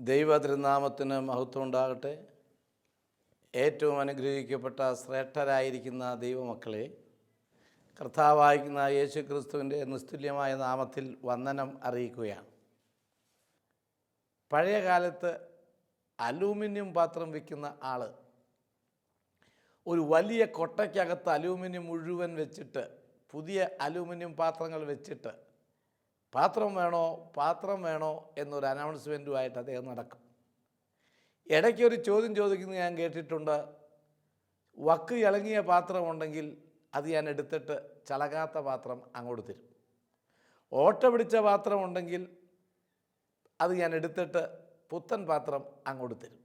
ദൈവ തിരുനാമത്തിന് മഹത്വം ഉണ്ടാകട്ടെ. ഏറ്റവും അനുഗ്രഹിക്കപ്പെട്ട ശ്രേഷ്ഠരായിരിക്കുന്ന ദൈവമക്കളെ, കർത്താവായിരിക്കുന്ന യേശു ക്രിസ്തുവിൻ്റെ നിസ്തുല്യമായ നാമത്തിൽ വന്ദനം അറിയിക്കുകയാണ്. പഴയ കാലത്ത് അലൂമിനിയം പാത്രം വിൽക്കുന്ന ആൾ ഒരു വലിയ കൊട്ടയ്ക്കകത്ത് അലൂമിനിയം മുഴുവൻ വെച്ചിട്ട് പുതിയ അലൂമിനിയം പാത്രങ്ങൾ വെച്ചിട്ട് പാത്രം വേണോ എന്നൊരു അനൗൺസ്മെൻറ്റുമായിട്ട് അദ്ദേഹം നടക്കും. ഇടയ്ക്കൊരു ചോദ്യം ചോദിക്കുന്നത് ഞാൻ കേട്ടിട്ടുണ്ട്. വക്ക് ഇളങ്ങിയ പാത്രമുണ്ടെങ്കിൽ അത് ഞാൻ എടുത്തിട്ട് ചളകാത്ത പാത്രം അങ്ങോട്ട് തരും. ഓട്ട പിടിച്ച പാത്രമുണ്ടെങ്കിൽ അത് ഞാൻ എടുത്തിട്ട് പുത്തൻ പാത്രം അങ്ങോട്ട് തരും.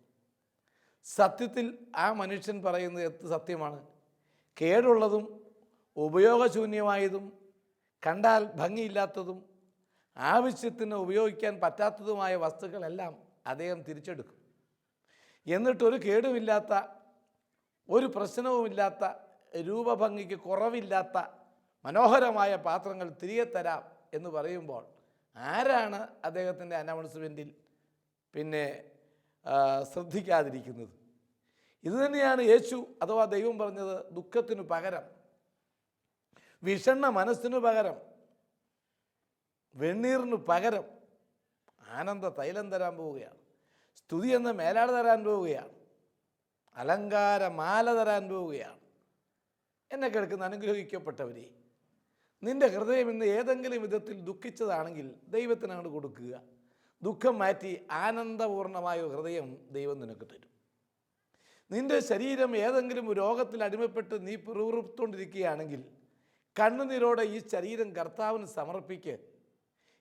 സത്യത്തിൽ ആ മനുഷ്യൻ പറയുന്നത് സത്യമാണ്. കേടുള്ളതും ഉപയോഗശൂന്യമായതും കണ്ടാൽ ഭംഗിയില്ലാത്തതും ആവശ്യത്തിന് ഉപയോഗിക്കാൻ പറ്റാത്തതുമായ വസ്തുക്കളെല്ലാം അദ്ദേഹം തിരിച്ചെടുക്കും. എന്നിട്ടൊരു കേടുമില്ലാത്ത, ഒരു പ്രശ്നവുമില്ലാത്ത, രൂപഭംഗിക്ക് കുറവില്ലാത്ത മനോഹരമായ പാത്രങ്ങൾ തിരികെ തരാം എന്ന് പറയുമ്പോൾ ആരാണ് അദ്ദേഹത്തിൻ്റെ അനൗൺസ്മെൻറ്റിൽ ശ്രദ്ധിക്കാതിരിക്കുന്നത്? ഇതുതന്നെയാണ് യേശു അഥവാ ദൈവം പറഞ്ഞത്. ദുഃഖത്തിനു പകരം, വിഷണ്ണ മനസ്സിനു പകരം, വെണ്ണീറിനു പകരം ആനന്ദ തൈലം തരാൻ പോവുകയാണ്. സ്തുതി എന്ന മേലാട് തരാൻ പോവുകയാണ്. അലങ്കാര മാല തരാൻ പോവുകയാണ്. എന്നെ കേൾക്കുന്ന അനുഗ്രഹിക്കപ്പെട്ടവരെ, നിൻ്റെ ഹൃദയം ഇന്ന് ഏതെങ്കിലും വിധത്തിൽ ദുഃഖിച്ചതാണെങ്കിൽ ദൈവത്തിന് അങ്ങോട്ട് കൊടുക്കുക. ദുഃഖം മാറ്റി ആനന്ദപൂർണമായ ഹൃദയം ദൈവം നിനക്ക് തരും. നിൻ്റെ ശരീരം ഏതെങ്കിലും രോഗത്തിൽ അടിമപ്പെട്ട് നീ പിറുപിറുത്തുകൊണ്ടിരിക്കുകയാണെങ്കിൽ കണ്ണുനീരോടെ ഈ ശരീരം കർത്താവിന് സമർപ്പിക്ക്.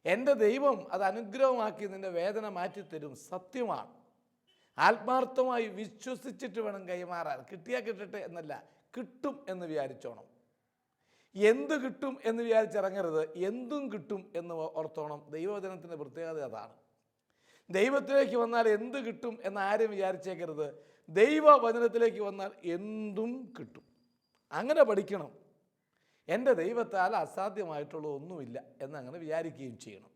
എൻ്റെ ദൈവം അത് അനുഗ്രഹമാക്കി നിൻ്റെ വേദന മാറ്റിത്തരും. സത്യമാണ്. ആത്മാർത്ഥമായി വിശ്വസിച്ചിട്ട് വേണം കൈമാറാൻ. കിട്ടിയാൽ കിട്ടട്ടെ എന്നല്ല, കിട്ടും എന്ന് വിചാരിച്ചോണം. എന്ത് കിട്ടും എന്ന് വിചാരിച്ചിറങ്ങരുത്, എന്തും കിട്ടും എന്ന് ഓർത്തോണം. ദൈവവചനത്തിൻ്റെ പ്രത്യേകത അതാണ്. ദൈവത്തിലേക്ക് വന്നാൽ എന്ത് കിട്ടും എന്ന് ആരും വിചാരിച്ചേക്കരുത്. ദൈവവചനത്തിലേക്ക് വന്നാൽ എന്തും കിട്ടും. അങ്ങനെ പഠിക്കണം. എൻ്റെ ദൈവത്താൽ അസാധ്യമായിട്ടുള്ള ഒന്നുമില്ല എന്നങ്ങനെ വിചാരിക്കുകയും ചെയ്യണം.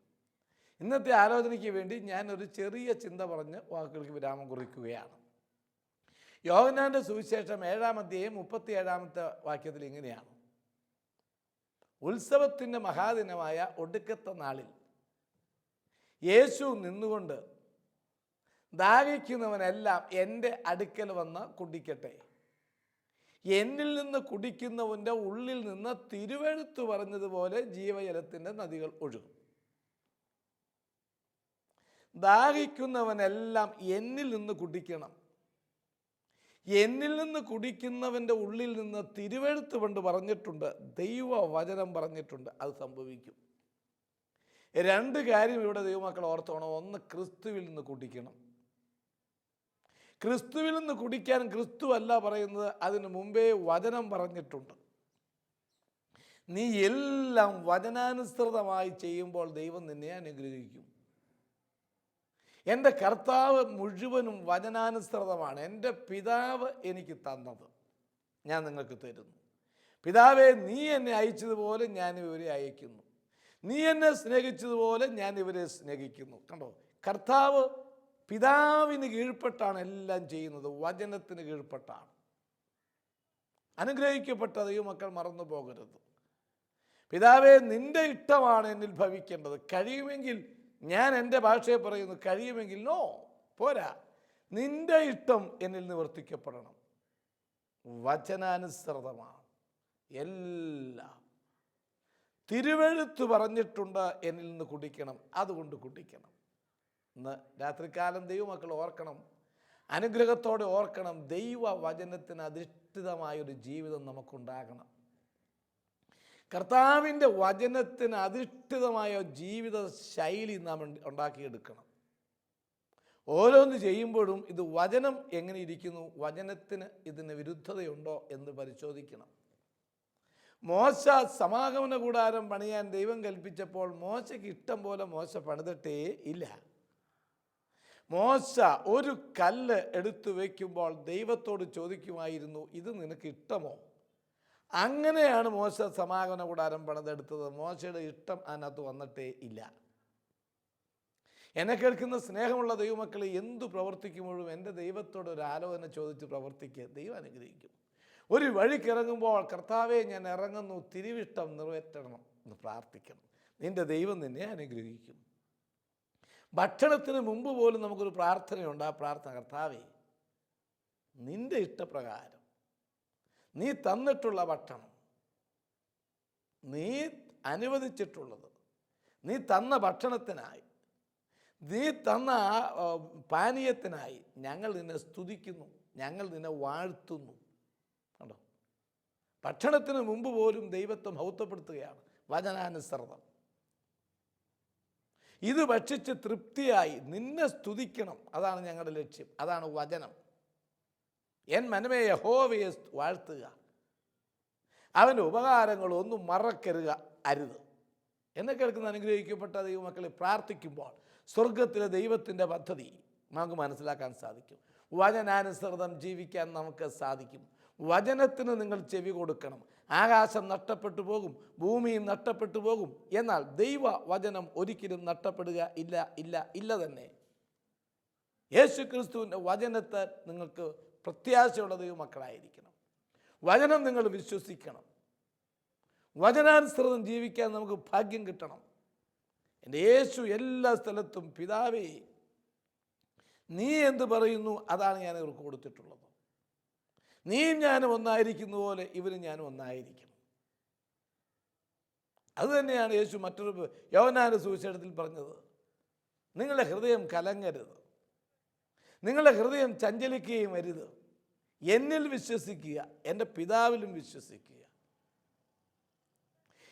ഇന്നത്തെ ആലോചനയ്ക്ക് വേണ്ടി ഞാനൊരു ചെറിയ ചിന്ത പറഞ്ഞ് വാക്കുകൾക്ക് വിരാമം കുറിക്കുകയാണ്. യോഹന്നാൻ്റെ സുവിശേഷം 7-ാം അധ്യായം 37-ാമത്തെ വാക്യത്തിൽ ഇങ്ങനെയാണ്: ഉത്സവത്തിൻ്റെ മഹാദിനമായ ഒടുക്കത്തെ നാളിൽ യേശു നിന്നുകൊണ്ട് ദാഹിക്കുന്നവനെല്ലാം എൻ്റെ അടുക്കൽ വന്ന് കുടിക്കട്ടെ. എന്നിൽ നിന്ന് കുടിക്കുന്നവൻ്റെ ഉള്ളിൽ നിന്ന് തിരുവെഴുത്ത് പറഞ്ഞതുപോലെ ജീവജലത്തിൻ്റെ നദികൾ ഒഴുകും. ദാഹിക്കുന്നവനെല്ലാം എന്നിൽ നിന്ന് കുടിക്കണം. എന്നിൽ നിന്ന് കുടിക്കുന്നവൻ്റെ ഉള്ളിൽ നിന്ന് തിരുവെഴുത്ത് കൊണ്ട് പറഞ്ഞിട്ടുണ്ട്, ദൈവവചനം പറഞ്ഞിട്ടുണ്ട്. അത് സംഭവിക്കും. രണ്ട് കാര്യം ഇവിടെ ദൈവമക്കൾ ഓർത്തോണം. ഒന്ന്, ക്രിസ്തുവിൽ നിന്ന് കുടിക്കണം. ക്രിസ്തുവിൽ നിന്ന് കുടിക്കാൻ ക്രിസ്തു അല്ല പറയുന്നത്, അതിനു മുമ്പേ വചനം പറഞ്ഞിട്ടുണ്ട്. നീ എല്ലാം വചനാനുസൃതമായി ചെയ്യുമ്പോൾ ദൈവം നിന്നെ അനുഗ്രഹിക്കും. എൻ്റെ കർത്താവ് മുഴുവനും വചനാനുസൃതമാണ്. എൻ്റെ പിതാവ് എനിക്ക് തന്നത് ഞാൻ നിങ്ങൾക്ക് തരുന്നു. പിതാവേ, നീ എന്നെ അയച്ചതുപോലെ ഞാൻ ഇവരെ അയക്കുന്നു. നീ എന്നെ സ്നേഹിച്ചതുപോലെ ഞാൻ ഇവരെ സ്നേഹിക്കുന്നു. കണ്ടോ, കർത്താവ് പിതാവിന് കീഴ്പ്പെട്ടാണ് എല്ലാം ചെയ്യുന്നത്. വചനത്തിന് കീഴ്പ്പെട്ടാണ്. അനുഗ്രഹിക്കപ്പെട്ട ദൈവമക്കൾ മറന്നു പോകരുത്. പിതാവേ, നിൻ്റെ ഇഷ്ടമാണ് എന്നിൽ ഭവിക്കേണ്ടത്. കഴിയുമെങ്കിൽ, ഞാൻ എൻ്റെ ഭാഷയെ പറയുന്നു, കഴിയുമെങ്കിൽ നോ പോരാ, നിൻ്റെ ഇഷ്ടം എന്നിൽ നിവർത്തിക്കപ്പെടണം. വചനാനുസൃതമാണ് എല്ലാം. തിരുവെഴുത്ത് പറഞ്ഞിട്ടുണ്ട്, എന്നിൽ നിന്ന് കുടിക്കണം. അതുകൊണ്ട് കുടിക്കണം. ഇന്ന് രാത്രികാലം ദൈവമക്കൾ ഓർക്കണം, അനുഗ്രഹത്തോടെ ഓർക്കണം. ദൈവവചനത്തിന് അധിഷ്ഠിതമായൊരു ജീവിതം നമുക്കുണ്ടാകണം. കർത്താവിൻ്റെ വചനത്തിന് അധിഷ്ഠിതമായ ജീവിത ശൈലി നാം ഉണ്ടാക്കിയെടുക്കണം. ഓരോന്ന് ചെയ്യുമ്പോഴും ഇത് വചനം എങ്ങനെ ഇരിക്കുന്നു, വചനത്തിന് ഇതിന് വിരുദ്ധതയുണ്ടോ എന്ന് പരിശോധിക്കണം. മോശ സമാഗമന കൂടാരം പണിയാൻ ദൈവം കൽപ്പിച്ചപ്പോൾ മോശയ്ക്ക് ഇഷ്ടം പോലെ മോശ പണിതിട്ടേ ഇല്ല. മോശ ഒരു കല്ല് എടുത്തു വയ്ക്കുമ്പോൾ ദൈവത്തോട് ചോദിക്കുമായിരുന്നു, ഇത് നിനക്ക് ഇഷ്ടമോ? അങ്ങനെയാണ് മോശ സമാഗമന കൂടാരം പണിതെടുത്തത്. മോശയുടെ ഇഷ്ടം അതിനകത്ത് വന്നിട്ടേ ഇല്ല. എന്നെ കേൾക്കുന്ന സ്നേഹമുള്ള ദൈവമക്കൾ, എന്തു പ്രവർത്തിക്കുമ്പോഴും എൻ്റെ ദൈവത്തോട് ഒരു ആലോചന ചോദിച്ച് പ്രവർത്തിക്കുക. ദൈവം അനുഗ്രഹിക്കും. ഒരു വഴിക്കിറങ്ങുമ്പോൾ കർത്താവെ ഞാൻ ഇറങ്ങുന്നു, തിരുവിഷ്ടം നിറവേറ്റണം എന്ന് പ്രാർത്ഥിക്കണം. നിൻ്റെ ദൈവം നിന്നെ അനുഗ്രഹിക്കും. ഭക്ഷണത്തിന് മുമ്പ് പോലും നമുക്കൊരു പ്രാർത്ഥനയുണ്ട്. ആ പ്രാർത്ഥന, കർത്താവേ നിൻ്റെ ഇഷ്ടപ്രകാരം നീ തന്നിട്ടുള്ള ഭക്ഷണം, നീ അനുവദിച്ചിട്ടുള്ളത്, നീ തന്ന ഭക്ഷണത്തിനായി, നീ തന്ന പാനീയത്തിനായി ഞങ്ങൾ നിന്നെ സ്തുതിക്കുന്നു, ഞങ്ങൾ നിന്നെ വാഴ്ത്തുന്നു. കണ്ടോ, ഭക്ഷണത്തിന് മുമ്പ് പോലും ദൈവത്തെ മഹത്വപ്പെടുത്തുകയാണ് വചനാനുസൃതം. ഇത് ഭക്ഷിച്ച് തൃപ്തിയായി നിന്നെ സ്തുതിക്കണം, അതാണ് ഞങ്ങളുടെ ലക്ഷ്യം, അതാണ് വചനം. എൻ മനമേ യഹോവയെ വാഴ്ത്തുക, അവൻ്റെ ഉപകാരങ്ങളൊന്നും മറക്കരുക അരുത്. എന്നെ കേൾക്കുന്ന അനുഗ്രഹിക്കപ്പെട്ട ദൈവമക്കളെ, പ്രാർത്ഥിക്കുമ്പോൾ സ്വർഗത്തിലെ ദൈവത്തിൻ്റെ പദ്ധതി നമുക്ക് മനസ്സിലാക്കാൻ സാധിക്കും. വചനാനുസൃതം ജീവിക്കാൻ നമുക്ക് സാധിക്കും. വചനത്തിന് നിങ്ങൾ ചെവി കൊടുക്കണം. ആകാശം നഷ്ടപ്പെട്ടു പോകും, ഭൂമിയും നഷ്ടപ്പെട്ടു പോകും, എന്നാൽ ദൈവ വചനം ഒരിക്കലും നഷ്ടപ്പെടുക ഇല്ല, ഇല്ല, ഇല്ല തന്നെ. യേശു ക്രിസ്തുവിൻ്റെ വചനത്തെ നിങ്ങൾക്ക് പ്രത്യാശയുള്ള ദൈവമക്കളായിരിക്കണം. വചനം നിങ്ങൾ വിശ്വസിക്കണം. വചനാനുസൃതം ജീവിക്കാൻ നമുക്ക് ഭാഗ്യം കിട്ടണം. എൻ്റെ യേശു എല്ലാ സ്ഥലത്തും പിതാവേ നീ എന്ത് പറയുന്നു അതാണ് ഞാൻ ഇവർക്ക് കൊടുത്തിട്ടുള്ളത്. നീയും ഞാനും ഒന്നായിരിക്കുന്ന പോലെ ഇവരും ഞാനും ഒന്നായിരിക്കണം. അതുതന്നെയാണ് യേശു മറ്റൊരു യോഹന്നാന്റെ സുവിശേഷത്തിൽ പറഞ്ഞത്. നിങ്ങളുടെ ഹൃദയം കലങ്ങരുത്, നിങ്ങളുടെ ഹൃദയം ചഞ്ചലിക്കുകയും അരുത്. എന്നിൽ വിശ്വസിക്കുക, എൻ്റെ പിതാവിലും വിശ്വസിക്കുക.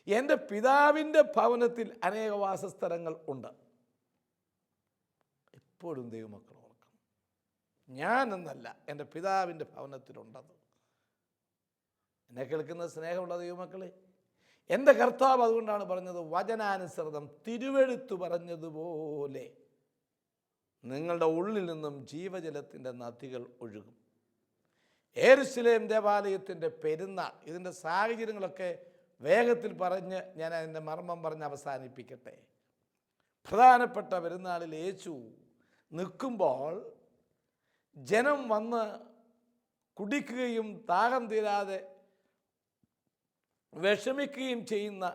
എൻ്റെ പിതാവിൻ്റെ ഭവനത്തിൽ അനേക വാസസ്ഥലങ്ങൾ ഉണ്ട്. എപ്പോഴും ദൈവമക്കൾ ഓർക്കണം, ഞാൻ എന്നല്ല, എൻ്റെ പിതാവിൻ്റെ ഭവനത്തിലുണ്ടത്. എന്നെ കേൾക്കുന്ന സ്നേഹമുള്ള ദൈവമക്കളെ, എൻ്റെ കർത്താവ് അതുകൊണ്ടാണ് പറഞ്ഞത്, വചനാനുസൃതം തിരുവെഴുത്ത് പറഞ്ഞതുപോലെ നിങ്ങളുടെ ഉള്ളിൽ നിന്നും ജീവജലത്തിൻ്റെ നദികൾ ഒഴുകും. യെരൂശലേം ദേവാലയത്തിൻ്റെ പെരുന്നാൾ, ഇതിൻ്റെ സാഹചര്യങ്ങളൊക്കെ വേഗത്തിൽ പറഞ്ഞ് ഞാൻ അതിൻ്റെ മർമ്മം പറഞ്ഞ് അവസാനിപ്പിക്കട്ടെ. പ്രധാനപ്പെട്ട പെരുന്നാളിൽ യേശു നിൽക്കുമ്പോൾ ജനം വന്ന് കുടിക്കുകയും ദാഹം തീരാതെ വിഷമിക്കുകയും ചെയ്യുന്ന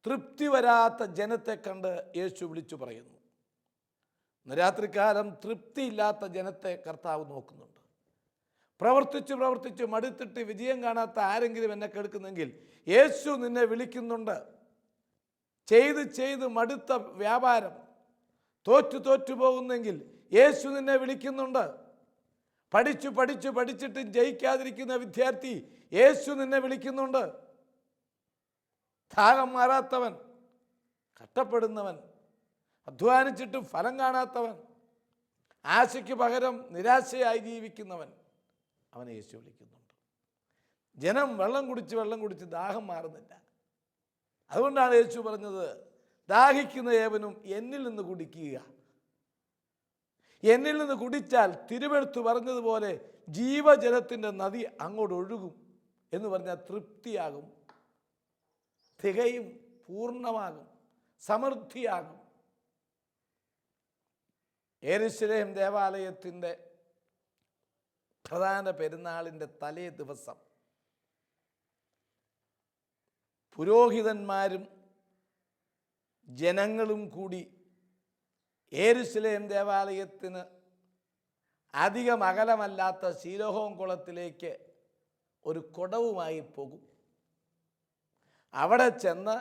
തൃപ്തി വരാത്ത ജനത്തെ കണ്ട് യേശു വിളിച്ചു പറയുന്നു. രാത്രികാലം തൃപ്തിയില്ലാത്ത ജനത്തെ കർത്താവ് നോക്കുന്നുണ്ട്. പ്രവർത്തിച്ച് പ്രവർത്തിച്ച് മടുത്തിട്ട് വിജയം കാണാത്ത ആരെങ്കിലും എന്നെ കേൾക്കുന്നെങ്കിൽ യേശു നിന്നെ വിളിക്കുന്നുണ്ട്. ചെയ്ത് ചെയ്ത് മടുത്ത വ്യാപാരം, തോറ്റു പോകുന്നെങ്കിൽ യേശു നിന്നെ വിളിക്കുന്നുണ്ട്. പഠിച്ചിട്ട് ജയിക്കാതിരിക്കുന്ന വിദ്യാർത്ഥി, യേശു നിന്നെ വിളിക്കുന്നുണ്ട്. ദാഹം മാറാത്തവൻ, കഷ്ടപ്പെടുന്നവൻ, അധ്വാനിച്ചിട്ടും ഫലം കാണാത്തവൻ, ആശയ്ക്ക് പകരം നിരാശയായി ജീവിക്കുന്നവൻ, അവനെ യേശു വിളിക്കുന്നുണ്ട്. ജനം വെള്ളം കുടിച്ച് ദാഹം മാറുന്നില്ല. അതുകൊണ്ടാണ് യേശു പറഞ്ഞത്, ദാഹിക്കുന്ന ഏവനും എന്നിൽ നിന്ന് കുടിക്കുക. എന്നിൽ നിന്ന് കുടിച്ചാൽ തിരുവെഴുത്ത് പറഞ്ഞതുപോലെ ജീവജലത്തിൻ്റെ നദി അങ്ങോട്ട് ഒഴുകും എന്ന് പറഞ്ഞാൽ തൃപ്തിയാകും, തികയും, പൂർണ്ണമാകും, സമൃദ്ധിയാകും. യെരൂശലേം ദേവാലയത്തിൻ്റെ പ്രധാന പെരുന്നാളിൻ്റെ തലേ ദിവസം പുരോഹിതന്മാരും ജനങ്ങളും കൂടി യെരൂശലേം ദേവാലയത്തിന് അധികം അകലമല്ലാത്ത ശീലോഹോം കുളത്തിലേക്ക് ഒരു കുടവുമായി പോകും. അവിടെ ചെന്ന്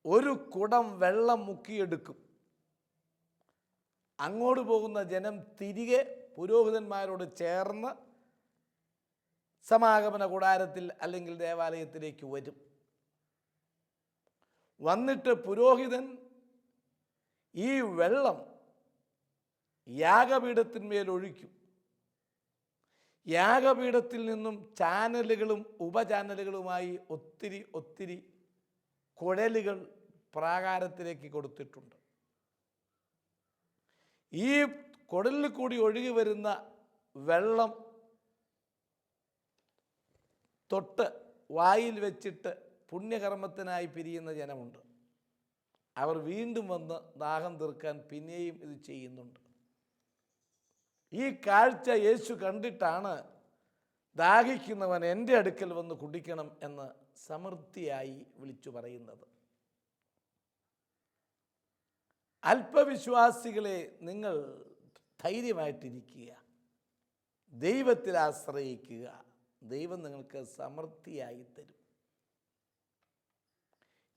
ഒരു കുടം വെള്ളം മുക്കിയെടുക്കും. അങ്ങോട്ട് പോകുന്ന ജനം തിരികെ പുരോഹിതന്മാരോട് ചേർന്ന് സമാഗമന കൂടാരത്തിൽ അല്ലെങ്കിൽ ദേവാലയത്തിലേക്ക് വരും. വന്നിട്ട് പുരോഹിതൻ ഈ വെള്ളം യാഗപീഠത്തിന്മേൽ ഒഴിക്കും. യാഗപീഠത്തിൽ നിന്നും ചാനലുകളും ഉപചാനലുകളുമായി ഒത്തിരി കുഴലുകൾ പ്രാകാരത്തിലേക്ക് കൊടുത്തിട്ടുണ്ട്. ഈ കുടലിൽ കൂടി ഒഴുകി വരുന്ന വെള്ളം തൊട്ട് വായിൽ വെച്ചിട്ട് പുണ്യകർമ്മത്തിനായി പിരിയുന്ന ജനമുണ്ട്. അവർ വീണ്ടും വന്ന് ദാഹം തീർക്കാൻ പിന്നെയും ഇത് ചെയ്യുന്നുണ്ട്. ഈ കാഴ്ച യേശു കണ്ടിട്ടാണ് ദാഹിക്കുന്നവൻ എൻ്റെ അടുക്കൽ വന്ന് കുടിക്കണം എന്ന് സമൃദ്ധിയായി വിളിച്ചു പറയുന്നത്. അല്പവിശ്വാസികളെ, നിങ്ങൾ ധൈര്യമായിട്ടിരിക്കുക, ദൈവത്തിൽ ആശ്രയിക്കുക. ദൈവം നിങ്ങൾക്ക് സമൃദ്ധിയായി തരും.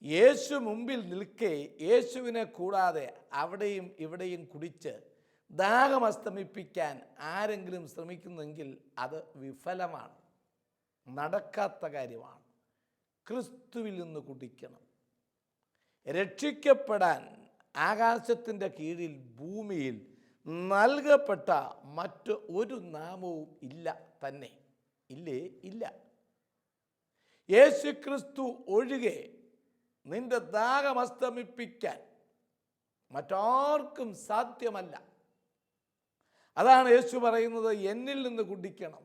യേശു മുമ്പിൽ നിൽക്കെ യേശുവിനെ കൂടാതെ അവിടെയും ഇവിടെയും കുടിച്ച് ദാഹം അസ്തമിപ്പിക്കാൻ ആരെങ്കിലും ശ്രമിക്കുന്നെങ്കിൽ അത് വിഫലമാണ്, നടക്കാത്ത കാര്യമാണ്. ക്രിസ്തുവിൽ നിന്ന് കുടിക്കണം. രക്ഷിക്കപ്പെടാൻ ആകാശത്തിൻ്റെ കീഴിൽ ഭൂമിയിൽ നൽകപ്പെട്ട മറ്റ് ഒരു നാമവും ഇല്ല തന്നെ. ഇല്ലേ? ഇല്ല. യേശു ക്രിസ്തു ഒഴികെ നിന്റെ ദാഹം അസ്തമിപ്പിക്കാൻ മറ്റാർക്കും സാധ്യമല്ല. അതാണ് യേശു പറയുന്നത്, എന്നിൽ നിന്ന് കുടിക്കണം.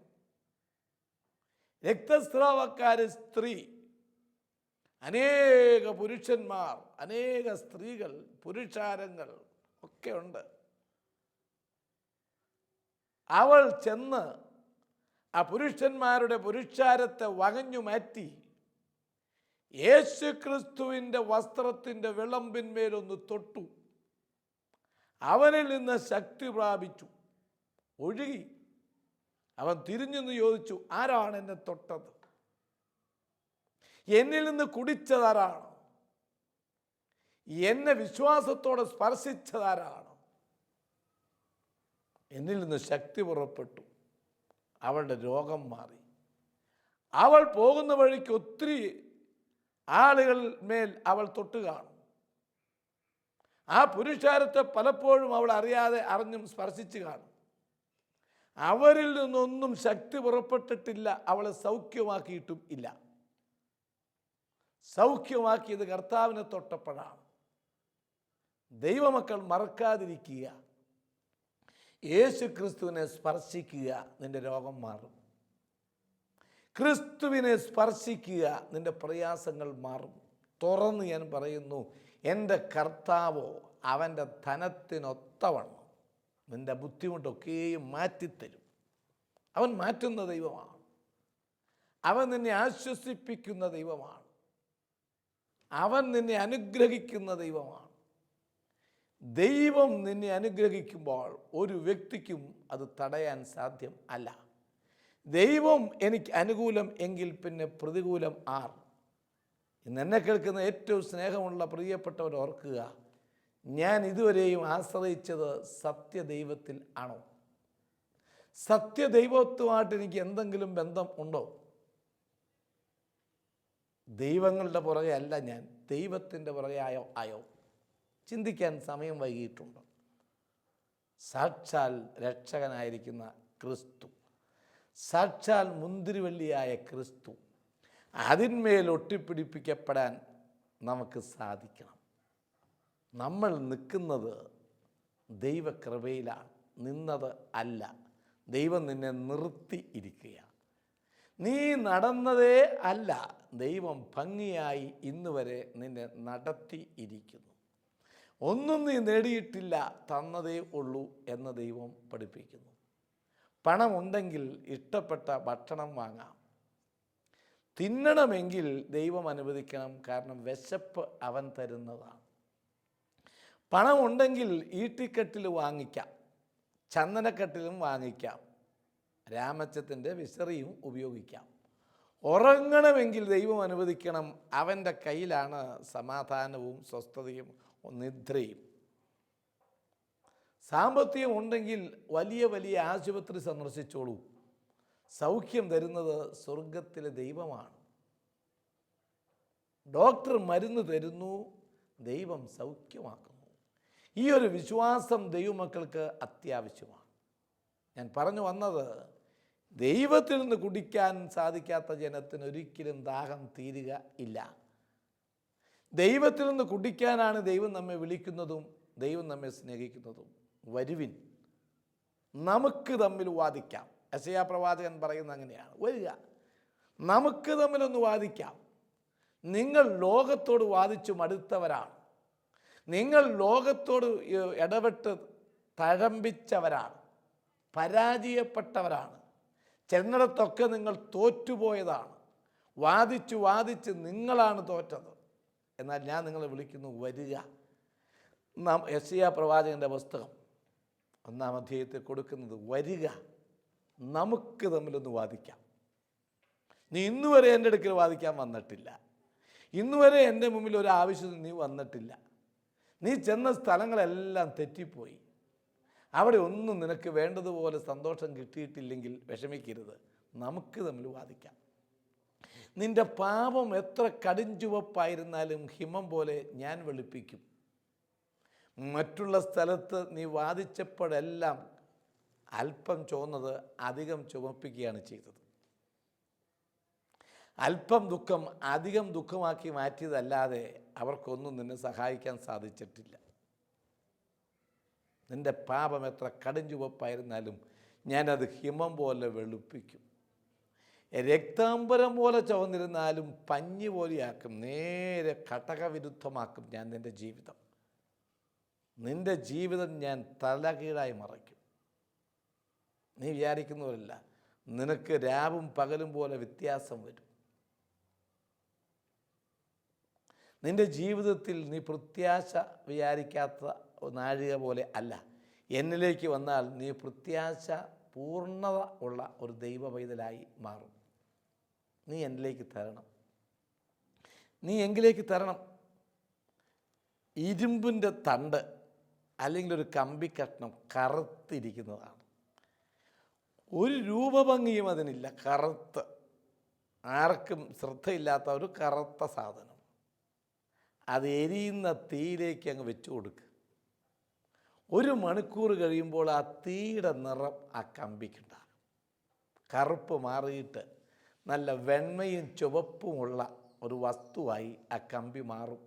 രക്തസ്രാവക്കാരി സ്ത്രീ, അനേക പുരുഷന്മാർ, അനേക സ്ത്രീകൾ, പുരുഷാരങ്ങൾ ഒക്കെ ഉണ്ട്. അവൾ ചെന്ന് ആ പുരുഷന്മാരുടെ പുരുഷാരത്തെ വകഞ്ഞു മാറ്റി യേശു ക്രിസ്തുവിൻ്റെ വസ്ത്രത്തിൻ്റെ വിളമ്പിന്മേലൊന്ന് തൊട്ടു. അവനിൽ നിന്ന് ശക്തി പ്രാപിച്ചു, ഒഴുകി. അവൻ തിരിഞ്ഞെന്ന് ചോദിച്ചു, ആരാണ് എന്നെ തൊട്ടത്? എന്നിൽ നിന്ന് കുടിച്ചതാരാണ്? എന്നെ വിശ്വാസത്തോടെ സ്പർശിച്ചതാരാണ്? എന്നിൽ നിന്ന് ശക്തി പുറപ്പെട്ടു, അവളുടെ രോഗം മാറി. അവൾ പോകുന്ന വഴിക്ക് ഒത്തിരി ആളുകൾ മേൽ അവൾ തൊട്ട് കാണും. ആ പുരുഷാരത്തെ പലപ്പോഴും അവൾ അറിയാതെ അറിഞ്ഞും സ്പർശിച്ച് കാണും. അവരിൽ നിന്നൊന്നും ശക്തി പുറപ്പെട്ടിട്ടില്ല, അവളെ സൗഖ്യമാക്കിയിട്ടും ഇല്ല. സൗഖ്യമാക്കിയത് കർത്താവിനെ തൊട്ടപ്പോഴാണ്. ദൈവമക്കൾ മറക്കാതിരിക്കുക, യേശു ക്രിസ്തുവിനെ സ്പർശിക്കുക, നിന്റെ രോഗം മാറും. ക്രിസ്തുവിനെ സ്പർശിക്കുക, നിന്റെ പ്രയാസങ്ങൾ മാറും. തുറന്ന് ഞാൻ പറയുന്നു, എൻ്റെ കർത്താവോ അവൻ്റെ ധനത്തിനൊത്തവണ്ണം നിൻ്റെ ബുദ്ധിമുട്ടൊക്കെയും മാറ്റിത്തരും. അവൻ മാറ്റുന്ന ദൈവമാണ്. അവൻ നിന്നെ ആശ്വസിപ്പിക്കുന്ന ദൈവമാണ്. അവൻ നിന്നെ അനുഗ്രഹിക്കുന്ന ദൈവമാണ്. ദൈവം നിന്നെ അനുഗ്രഹിക്കുമ്പോൾ ഒരു വ്യക്തിക്കും അത് തടയാൻ സാധ്യം അല്ല. ദൈവം എനിക്ക് അനുകൂലം എങ്കിൽ പിന്നെ പ്രതികൂലം ആർ? ഇന്ന് എന്നെ കേൾക്കുന്ന ഏറ്റവും സ്നേഹമുള്ള പ്രിയപ്പെട്ടവർ ഓർക്കുക, ഞാൻ ഇതുവരെയും ആശ്രയിച്ചത് സത്യദൈവത്തിൽ ആണോ? സത്യദൈവത്വമായിട്ട് എനിക്ക് എന്തെങ്കിലും ബന്ധം ഉണ്ടോ? ദൈവങ്ങളുടെ പുറകെ അല്ല ഞാൻ, ദൈവത്തിൻ്റെ പുറകെ ആയോ? ചിന്തിക്കാൻ സമയം വൈകിയിട്ടുണ്ട്. സാക്ഷാൽ രക്ഷകനായിരിക്കുന്ന ക്രിസ്തു, സാക്ഷാൽ മുന്തിരിവള്ളിയായ ക്രിസ്തു, അതിന്മേൽ ഒട്ടിപ്പിടിപ്പിക്കപ്പെടാൻ നമുക്ക് സാധിക്കണം. നമ്മൾ നിൽക്കുന്നത് ദൈവകൃപയിലാണ്, നിന്നത് അല്ല. ദൈവം നിന്നെ നിർത്തി ഇരിക്കുക. നീ നടന്നതേ അല്ല, ദൈവം ഭംഗിയായി ഇന്ന് വരെ നിന്നെ നടത്തി ഇരിക്കുന്നു. ഒന്നും നീ നേടിയിട്ടില്ല, തന്നതേ ഉള്ളൂ എന്ന് ദൈവം പഠിപ്പിക്കുന്നു. പണമുണ്ടെങ്കിൽ ഇഷ്ടപ്പെട്ട ഭക്ഷണം വാങ്ങാം. തിന്നണമെങ്കിൽ ദൈവം അനുവദിക്കണം, കാരണം വിശപ്പ് അവൻ തരുന്നതാണ്. പണമുണ്ടെങ്കിൽ ഈട്ടിക്കെട്ടിൽ വാങ്ങിക്കാം, ചന്ദനക്കെട്ടിലും വാങ്ങിക്കാം, രാമച്ചത്തിൻ്റെ വിസറിയും ഉപയോഗിക്കാം. ഉറങ്ങണമെങ്കിൽ ദൈവം അനുവദിക്കണം, അവൻ്റെ കയ്യിലാണ് സമാധാനവും സ്വസ്ഥതയും നിദ്രയും. സാമ്പത്തികം ഉണ്ടെങ്കിൽ വലിയ വലിയ ആശുപത്രി സന്ദർശിച്ചോളൂ, സൗഖ്യം തരുന്നത് സ്വർഗത്തിലെ ദൈവമാണ്. ഡോക്ടർ മരുന്ന് തരുന്നു, ദൈവം സൗഖ്യമാക്കുന്നു. ഈ ഒരു വിശ്വാസം ദൈവമക്കൾക്ക് അത്യാവശ്യമാണ്. ഞാൻ പറഞ്ഞു വന്നത്, ദൈവത്തിൽ നിന്ന് കുടിക്കാൻ സാധിക്കാത്ത ജനത്തിന് ഒരിക്കലും ദാഹം തീരുക ഇല്ല. ദൈവത്തിൽ നിന്ന് കുടിക്കാനാണ് ദൈവം നമ്മെ വിളിക്കുന്നതും ദൈവം നമ്മെ സ്നേഹിക്കുന്നതും. വരുവിൻ, നമുക്ക് തമ്മിൽ വാദിക്കാം. യെശയ്യാ പ്രവാചകൻ പറയുന്നത് അങ്ങനെയാണ്, വരിക, നമുക്ക് തമ്മിലൊന്ന് വാദിക്കാം. നിങ്ങൾ ലോകത്തോട് വാദിച്ചു മടുത്തവരാണ്, നിങ്ങൾ ലോകത്തോട് ഇടപെട്ട് തഴമ്പിച്ചവരാണ്, പരാജയപ്പെട്ടവരാണ്. ചെന്നിടത്തൊക്കെ നിങ്ങൾ തോറ്റുപോയതാണ്. വാദിച്ചു വാദിച്ച് നിങ്ങളാണ് തോറ്റത്. എന്നാൽ ഞാൻ നിങ്ങളെ വിളിക്കുന്നു, വരിക. യെശയ്യാ പ്രവാചകൻ്റെ പുസ്തകം 1-ാം അധ്യായത്തിൽ കൊടുക്കുന്നത്, വരിക, നമുക്ക് തമ്മിലൊന്ന് വാദിക്കാം. നീ ഇന്നുവരെ എൻ്റെ അടുക്കൽ വാദിക്കാൻ വന്നിട്ടില്ല. ഇന്നുവരെ എൻ്റെ മുമ്പിൽ ഒരു ആവശ്യത്തിന് നീ വന്നിട്ടില്ല. നീ ചെന്ന സ്ഥലങ്ങളെല്ലാം തെറ്റിപ്പോയി. അവിടെ ഒന്നും നിനക്ക് വേണ്ടതുപോലെ സന്തോഷം കിട്ടിയിട്ടില്ലെങ്കിൽ വിഷമിക്കരുത്, നമുക്ക് തമ്മിൽ വാദിക്കാം. നിൻ്റെ പാപം എത്ര കടുംചുവപ്പായിരുന്നാലും ഹിമം പോലെ ഞാൻ വെളുപ്പിക്കും. മറ്റുള്ള സ്ഥലത്ത് നീ വാദിച്ചപ്പോഴെല്ലാം അല്പം ചുവന്നത് അധികം ചുമപ്പിക്കുകയാണ് ചെയ്തത്. അല്പം ദുഃഖം അധികം ദുഃഖമാക്കി മാറ്റിയതല്ലാതെ അവർക്കൊന്നും നിന്നെ സഹായിക്കാൻ സാധിച്ചിട്ടില്ല. നിൻ്റെ പാപം എത്ര കടുംചുവപ്പായിരുന്നാലും ഞാനത് ഹിമം പോലെ വെളുപ്പിക്കും. രക്താംബരം പോലെ ചുവന്നിരുന്നാലും പഞ്ഞി പോലെയാക്കും. നേരെ ഘടകവിരുദ്ധമാക്കും ഞാൻ നിൻ്റെ ജീവിതം. നിൻ്റെ ജീവിതം ഞാൻ തലകീഴായി മറയ്ക്കും. നീ വിചാരിക്കുന്നവരല്ല, നിനക്ക് രാവും പകലും പോലെ വ്യത്യാസം വരും. നിൻ്റെ ജീവിതത്തിൽ നീ പ്രത്യാശ വിചാരിക്കാത്ത നാഴിക പോലെ അല്ല. എന്നിലേക്ക് വന്നാൽ നീ പ്രത്യാശ പൂർണ്ണത ഉള്ള ഒരു ദൈവ പൈതലായി മാറും. നീ എന്നിലേക്ക് തരണം. നീ എങ്കിലേക്ക് തരണം. ഇരുമ്പിൻ്റെ തണ്ട് അല്ലെങ്കിൽ ഒരു കമ്പിക്കഷ്ണം കറുത്തിരിക്കുന്നതാണ്. ഒരു രൂപഭംഗിയും അതിനില്ല, കറുത്ത്, ആർക്കും ശ്രദ്ധയില്ലാത്ത ഒരു കറുത്ത സാധനം. അത് എരിയുന്ന തീയിലേക്ക് അങ്ങ് വെച്ചു കൊടുക്കുക. 1 മണിക്കൂർ കഴിയുമ്പോൾ ആ തീയുടെ നിറം ആ കമ്പിക്കുണ്ടാകും. കറുപ്പ് മാറിയിട്ട് നല്ല വെണ്മയും ചുവപ്പുമുള്ള ഒരു വസ്തുവായി ആ കമ്പി മാറും.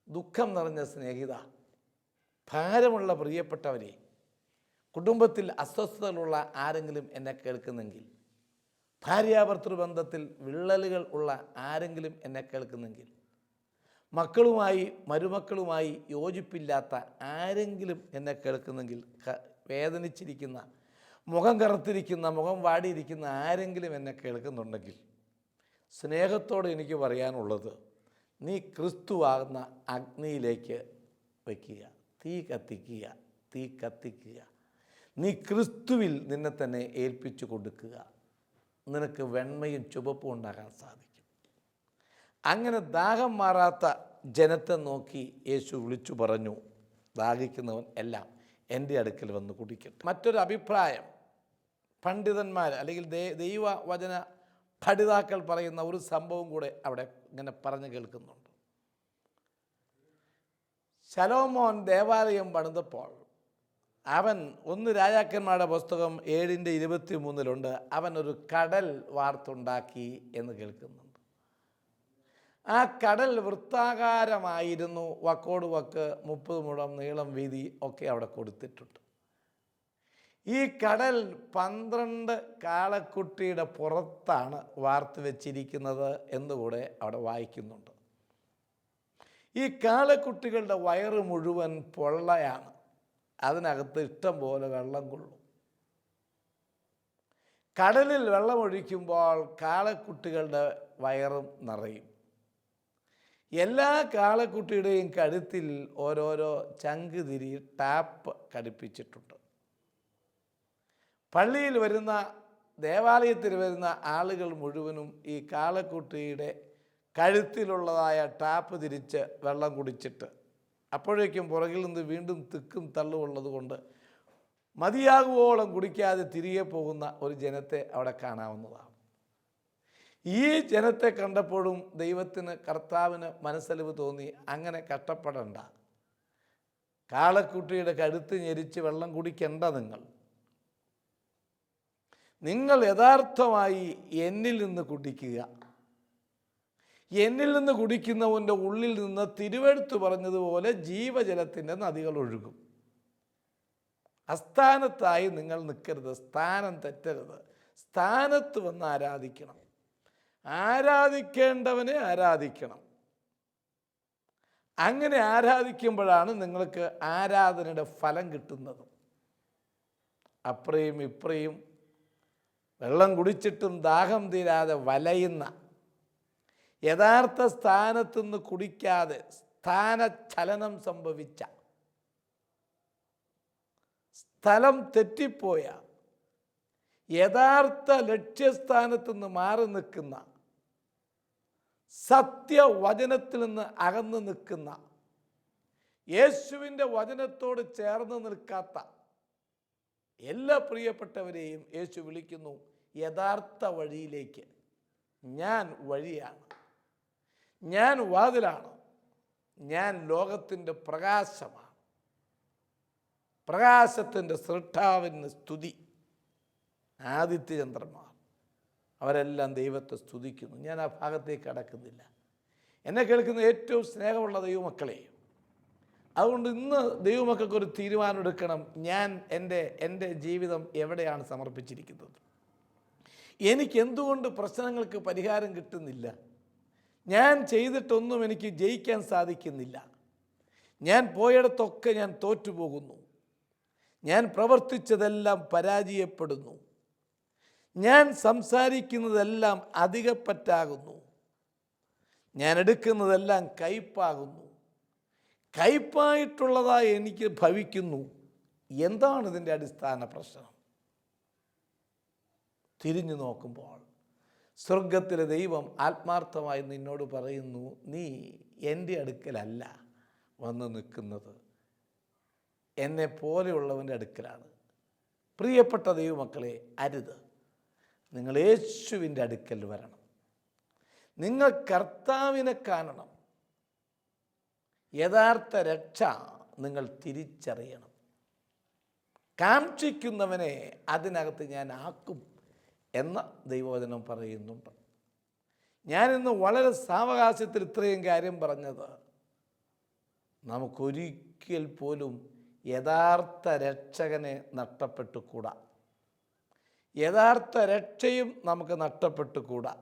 ദുഃഖം നിറഞ്ഞ സ്നേഹിത, ഭാരമുള്ള പ്രിയപ്പെട്ടവരെ, കുടുംബത്തിൽ അസ്വസ്ഥതകളുള്ള ആരെങ്കിലും എന്നെ കേൾക്കുന്നെങ്കിൽ, ഭാര്യാഭർത്തൃബന്ധത്തിൽ വിള്ളലുകൾ ഉള്ള ആരെങ്കിലും എന്നെ കേൾക്കുന്നെങ്കിൽ, മക്കളുമായി മരുമക്കളുമായി യോജിപ്പില്ലാത്ത ആരെങ്കിലും എന്നെ കേൾക്കുന്നെങ്കിൽ, വേദനിച്ചിരിക്കുന്ന, മുഖം കറുത്തിരിക്കുന്ന, മുഖം വാടിയിരിക്കുന്ന ആരെങ്കിലും എന്നെ കേൾക്കുന്നുണ്ടെങ്കിൽ, സ്നേഹത്തോടെ എനിക്ക് പറയാനുള്ളത്, നീ ക്രിസ്തുവാകുന്ന അഗ്നിയിലേക്ക് വയ്ക്കുക. തീ കത്തിക്കുക, തീ കത്തിക്കുക. നീ ക്രിസ്തുവിൽ നിന്നെ തന്നെ ഏൽപ്പിച്ചു കൊടുക്കുക. നിനക്ക് വെണ്മയും ചുവപ്പും ഉണ്ടാകാൻ സാധിക്കും. അങ്ങനെ ദാഹം മാറാത്ത ജനത്തെ നോക്കി യേശു വിളിച്ചു പറഞ്ഞു, ദാഹിക്കുന്നവൻ എല്ലാം എൻ്റെ അടുക്കൽ വന്ന് കുടിക്കട്ടെ. മറ്റൊരു അഭിപ്രായം പണ്ഡിതന്മാർ അല്ലെങ്കിൽ ദൈവവചന പഠിതാക്കൾ പറയുന്ന ഒരു സംഭവം കൂടെ അവിടെ ഇങ്ങനെ പറഞ്ഞു കേൾക്കുന്നുണ്ട്. ശലോമോൻ ദേവാലയം പണിതപ്പോൾ അവൻ 1 രാജാക്കന്മാരുടെ പുസ്തകം 7:23 അവൻ ഒരു കടൽ വാർത്തുണ്ടാക്കി എന്ന് കേൾക്കുന്നുണ്ട്. ആ കടൽ വൃത്താകാരമായിരുന്നു. വക്കോട് വക്ക് 30 മുഴം നീളം വീതി ഒക്കെ അവിടെ കൊടുത്തിട്ടുണ്ട്. ഈ കടൽ 12 കാളക്കുട്ടിയുടെ പുറത്താണ് വാർത്ത് വെച്ചിരിക്കുന്നത് എന്നുകൂടെ അവിടെ വായിക്കുന്നുണ്ട്. ഈ കാളക്കുട്ടികളുടെ വയറ് മുഴുവൻ പൊള്ളയാണ്. അതിനകത്ത് ഇഷ്ടം പോലെ വെള്ളം കൊള്ളും. കടലിൽ വെള്ളമൊഴിക്കുമ്പോൾ കാളക്കുട്ടികളുടെ വയറും നിറയും. എല്ലാ കാളക്കുട്ടിയുടെയും കഴുത്തിൽ ഓരോരോ ചങ്കുതിരി ടാപ്പ് ഘടിപ്പിച്ചിട്ടുണ്ട്. പള്ളിയിൽ വരുന്ന, ദേവാലയത്തിൽ വരുന്ന ആളുകൾ മുഴുവനും ഈ കാളക്കുട്ടിയുടെ കഴുത്തിലുള്ളതായ ടാപ്പ് തിരിച്ച് വെള്ളം കുടിച്ചിട്ട് അപ്പോഴേക്കും പുറകിൽ നിന്ന് വീണ്ടും തിക്കും തള്ളുമുള്ളത് കൊണ്ട് മതിയാകുവോളം കുടിക്കാതെ തിരികെ പോകുന്ന ഒരു ജനത്തെ അവിടെ കാണാവുന്നതാണ്. ഈ ജനത്തെ കണ്ടപ്പോഴും ദൈവത്തിന്, കർത്താവിന് മനസ്സലിവ് തോന്നി, അങ്ങനെ കഷ്ടപ്പെടണ്ട, കാളക്കുട്ടിയുടെ കഴുത്ത് ഞെരിച്ച് വെള്ളം കുടിക്കണ്ട. നിങ്ങൾ യഥാർത്ഥമായി എന്നിൽ നിന്ന് കുടിക്കുക. എന്നിൽ നിന്ന് കുടിക്കുന്നവൻ്റെ ഉള്ളിൽ നിന്ന് തിരുവെഴുത്ത് പറഞ്ഞതുപോലെ ജീവജലത്തിൻ്റെ നദികൾ ഒഴുകും. അസ്ഥാനത്തായി നിങ്ങൾ നിൽക്കരുത്, സ്ഥാനം തെറ്റരുത്. സ്ഥാനത്ത് വന്ന് ആരാധിക്കണം. ആരാധിക്കേണ്ടവനെ ആരാധിക്കണം. അങ്ങനെ ആരാധിക്കുമ്പോഴാണ് നിങ്ങൾക്ക് ആരാധനയുടെ ഫലം കിട്ടുന്നത്. അപ്പുറയും ഇപ്പുറയും വെള്ളം കുടിച്ചിട്ടും ദാഹം തീരാതെ വലയുന്ന, യഥാർത്ഥ സ്ഥാനത്തുനിന്ന് കുടിക്കാതെ സ്ഥാനചലനം സംഭവിച്ച, സ്ഥലം തെറ്റിപ്പോയ, യഥാർത്ഥ ലക്ഷ്യസ്ഥാനത്ത് നിന്ന് മാറി നിൽക്കുന്ന, സത്യവചനത്തിൽ നിന്ന് അകന്നു നിൽക്കുന്ന, യേശുവിൻ്റെ വചനത്തോട് ചേർന്ന് നിൽക്കാത്ത എല്ലാ പ്രിയപ്പെട്ടവരെയും യേശു വിളിക്കുന്നു യഥാർത്ഥ വഴിയിലേക്ക്. ഞാൻ വഴിയാണ്, ഞാൻ വാതിലാണ്, ഞാൻ ലോകത്തിൻ്റെ പ്രകാശമാണ്. പ്രകാശത്തിൻ്റെ സൃഷ്ടാവിന് സ്തുതി. ആദിത്യചന്ദ്രന്മാർ അവരെല്ലാം ദൈവത്തെ സ്തുതിക്കുന്നു. ഞാൻ ആ ഭാഗത്തേക്ക് കടക്കുന്നില്ല. എന്നെ കേൾക്കുന്ന ഏറ്റവും സ്നേഹമുള്ള ദൈവമക്കളെ, അതുകൊണ്ട് ഇന്ന് ദൈവമക്കൾക്ക് ഒരു തീരുമാനം എടുക്കണം. ഞാൻ എൻ്റെ ജീവിതം എവിടെയാണ് സമർപ്പിച്ചിരിക്കുന്നത്? എനിക്ക് എന്തുകൊണ്ട് പ്രശ്നങ്ങൾക്ക് പരിഹാരം കിട്ടുന്നില്ല? ഞാൻ ചെയ്തിട്ടൊന്നും എനിക്ക് ജയിക്കാൻ സാധിക്കുന്നില്ല. ഞാൻ പോയിടത്തൊക്കെ ഞാൻ തോറ്റുപോകുന്നു. ഞാൻ പ്രവർത്തിച്ചതെല്ലാം പരാജയപ്പെടുന്നു. ഞാൻ സംസാരിക്കുന്നതെല്ലാം അധികപ്പറ്റാകുന്നു. ഞാൻ എടുക്കുന്നതെല്ലാം കയ്പാകുന്നു. കയ്പായിട്ടുള്ളതായി എനിക്ക് ഭവിക്കുന്നു. എന്താണ് ഇതിൻ്റെ അടിസ്ഥാന പ്രശ്നം? തിരിഞ്ഞു നോക്കുമ്പോൾ സ്വർഗത്തിലെ ദൈവം ആത്മാർത്ഥമായി നിന്നോട് പറയുന്നു, നീ എൻ്റെ അടുക്കലല്ല വന്ന് നിൽക്കുന്നത്, എന്നെ പോലെയുള്ളവൻ്റെ അടുക്കലാണ്. പ്രിയപ്പെട്ട ദൈവമക്കളെ, അരുത്. നിങ്ങൾ യേശുവിൻ്റെ അടുക്കൽ വരണം. നിങ്ങൾ കർത്താവിനെ കാണണം. യഥാർത്ഥ രക്ഷ നിങ്ങൾ തിരിച്ചറിയണം. കാക്ഷിക്കുന്നവനെ അതിനകത്ത് ഞാൻ ആക്കും എന്ന ദൈവവചനം പറയുന്നുണ്ട്. ഞാനിന്ന് വളരെ സാവകാശത്തിൽ ഇത്രയും കാര്യം പറഞ്ഞത്, നമുക്കൊരിക്കൽ പോലും യഥാർത്ഥ രക്ഷകനെ നഷ്ടപ്പെട്ടുകൂടാ. യഥാർത്ഥ രക്ഷയും നമുക്ക് നഷ്ടപ്പെട്ടുകൂടാ.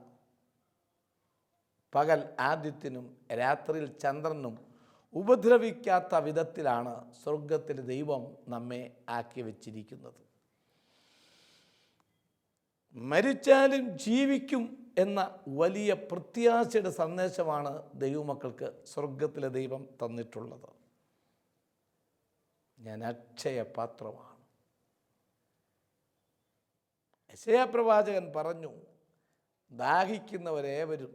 പകൽ ആദിത്യനും രാത്രിയിൽ ചന്ദ്രനും ഉപദ്രവിക്കാത്ത വിധത്തിലാണ് സ്വർഗത്തിൽ ദൈവം നമ്മെ ആക്കി വച്ചിരിക്കുന്നത്. മരിച്ചാലും ജീവിക്കും എന്ന വലിയ പ്രത്യാശയുടെ സന്ദേശമാണ് ദൈവമക്കൾക്ക് സ്വർഗത്തിലെ ദൈവം തന്നിട്ടുള്ളത്. ഞാൻ അക്ഷയ പാത്രമാണ്. യെശയ്യാ പ്രവാചകൻ പറഞ്ഞു, ദാഹിക്കുന്നവരേവരും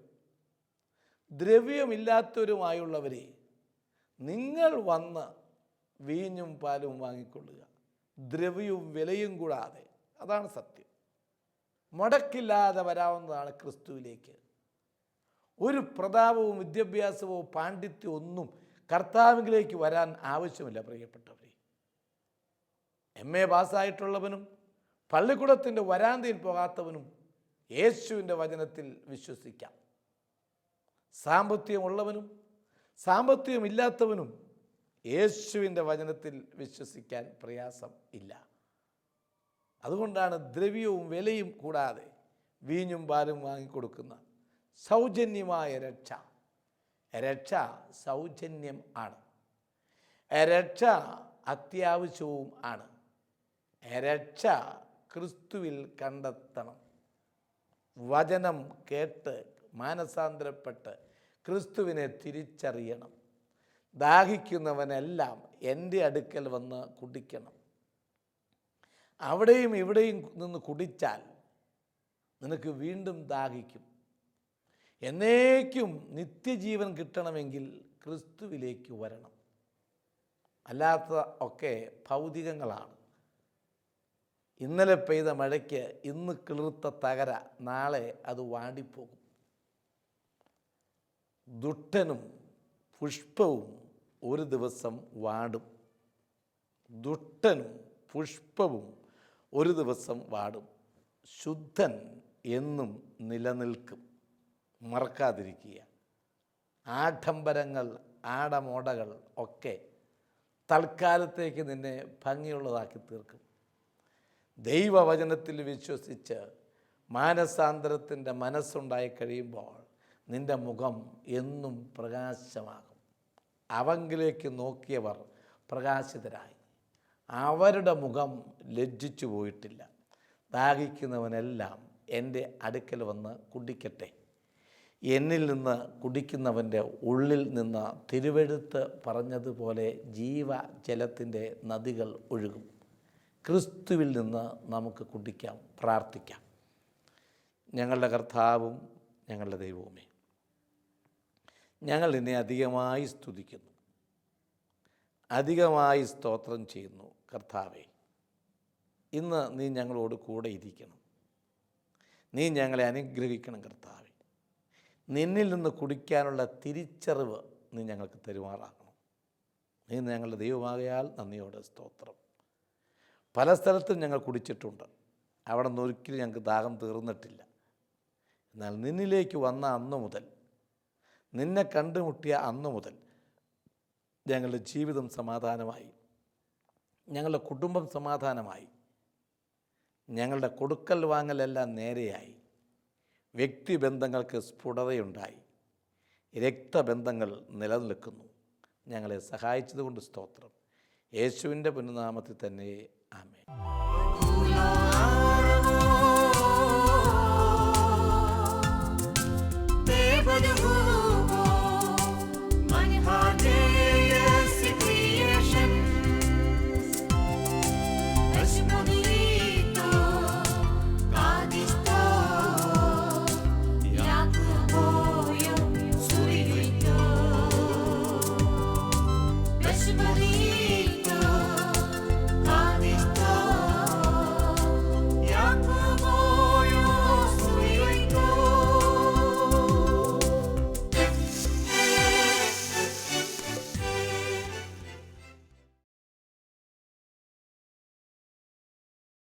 ദ്രവ്യമില്ലാത്തവരുമായുള്ളവരെ നിങ്ങൾ വന്ന് വീഞ്ഞും പാലും വാങ്ങിക്കൊള്ളുക, ദ്രവ്യവും വിലയും കൂടാതെ. അതാണ് സത്യം. മുടക്കില്ലാതെ വരാവുന്നതാണ് ക്രിസ്തുവിലേക്ക്. ഒരു പ്രതാപവും വിദ്യാഭ്യാസമോ പാണ്ഡിത്യമോ ഒന്നും കർത്താവിലേക്ക് വരാൻ ആവശ്യമില്ല. പ്രിയപ്പെട്ടവരെ, MA പാസ്സായിട്ടുള്ളവനും പള്ളിക്കൂടത്തിൻ്റെ വരാന്തയിൽ പോകാത്തവനും യേശുവിൻ്റെ വചനത്തിൽ വിശ്വസിക്കാം. സാമ്പത്തികമുള്ളവനും സാമ്പത്തികമില്ലാത്തവനും യേശുവിൻ്റെ വചനത്തിൽ വിശ്വസിക്കാൻ പ്രയാസം ഇല്ല. അതുകൊണ്ടാണ് ദ്രവ്യവും വിലയും കൂടാതെ വീഞ്ഞും പാലും വാങ്ങിക്കൊടുക്കുന്ന സൗജന്യമായ രക്ഷ. രക്ഷ സൗജന്യം ആണ്. രക്ഷ അത്യാവശ്യവും ആണ്. രക്ഷ ക്രിസ്തുവിൽ കണ്ടെത്തണം. വചനം കേട്ട് മാനസാന്തരപ്പെട്ട് ക്രിസ്തുവിനെ തിരിച്ചറിയണം. ദാഹിക്കുന്നവനെല്ലാം എൻ്റെ അടുക്കൽ വന്ന് കുടിക്കണം. അവിടെയും ഇവിടെയും നിന്ന് കുടിച്ചാൽ നിനക്ക് വീണ്ടും ദാഹിക്കും. എന്നേക്കും നിത്യജീവൻ കിട്ടണമെങ്കിൽ ക്രിസ്തുവിലേക്ക് വരണം. അല്ലാത്ത ഒക്കെ ഭൗതികങ്ങളാണ്. ഇന്നലെ പെയ്ത മഴയ്ക്ക് ഇന്ന് കിളിർത്ത തകര നാളെ അത് വാടിപ്പോകും. ദുഷ്ടനും പുഷ്പവും ഒരു ദിവസം വാടും. ദുഷ്ടനും പുഷ്പവും ഒരു ദിവസം വാടും. ശുദ്ധൻ എന്നും നിലനിൽക്കും. മറക്കാതിരിക്കുക. ആഡംബരങ്ങൾ, ആടമോടകൾ ഒക്കെ തൽക്കാലത്തേക്ക് നിന്നെ ഭംഗിയുള്ളതാക്കി തീർക്കും. ദൈവവചനത്തിൽ വിശ്വസിച്ച് മാനസാന്തരത്തിൻ്റെ മനസ്സുണ്ടായി കഴിയുമ്പോൾ നിൻ്റെ മുഖം എന്നും പ്രകാശമാകും. അവങ്കിലേക്ക് നോക്കിയവർ പ്രകാശിതരായി. അവരുടെ മുഖം ലജ്ജിച്ചു പോയിട്ടില്ല. ദാഹിക്കുന്നവനെല്ലാം എൻ്റെ അടുക്കൽ വന്ന് കുടിക്കട്ടെ. എന്നിൽ നിന്ന് കുടിക്കുന്നവൻ്റെ ഉള്ളിൽ നിന്ന് തിരുവെഴുത്ത് പറഞ്ഞതുപോലെ ജീവജലത്തിൻ്റെ നദികൾ ഒഴുകും. ക്രിസ്തുവിൽ നിന്ന് നമുക്ക് കുടിക്കാം, പ്രാർത്ഥിക്കാം. ഞങ്ങളുടെ കർത്താവും ഞങ്ങളുടെ ദൈവവുമേ, ഞങ്ങൾ നിന്നെ അധികമായി സ്തുതിക്കുന്നു, അധികമായി സ്തോത്രം ചെയ്യുന്നു. കർത്താവേ, ഇന്ന് നീ ഞങ്ങളോട് കൂടെ ഇരിക്കണം. നീ ഞങ്ങളെ അനുഗ്രഹിക്കണം. കർത്താവേ, നിന്നിൽ നിന്ന് കുടിക്കാനുള്ള തിരിച്ചറിവ് നീ ഞങ്ങൾക്ക് തരുമാറാകണം. നീ ഞങ്ങളുടെ ദൈവമാകയാൽ നന്ദിയോടെ സ്തോത്രം. പല സ്ഥലത്തും ഞങ്ങൾ കുടിച്ചിട്ടുണ്ട്, അവിടെ നിന്ന് ഒരിക്കലും ഞങ്ങൾക്ക് ദാഹം തീർന്നിട്ടില്ല. എന്നാൽ നിന്നിലേക്ക് വന്ന അന്നു മുതൽ, നിന്നെ കണ്ടുമുട്ടിയ അന്നു മുതൽ ഞങ്ങളുടെ ജീവിതം സമാധാനമായി, ഞങ്ങളുടെ കുടുംബം സമാധാനമായി, ഞങ്ങളുടെ കൊടുക്കൽ വാങ്ങലെല്ലാം നേരെയായി, വ്യക്തിബന്ധങ്ങൾക്ക് സ്ഫുടതയുണ്ടായി, രക്തബന്ധങ്ങൾ നിലനിൽക്കുന്നു. ഞങ്ങളെ സഹായിച്ചതുകൊണ്ട് സ്തോത്രം. യേശുവിൻ്റെ പുണ്യനാമത്തിൽ തന്നെ ആമേൻ.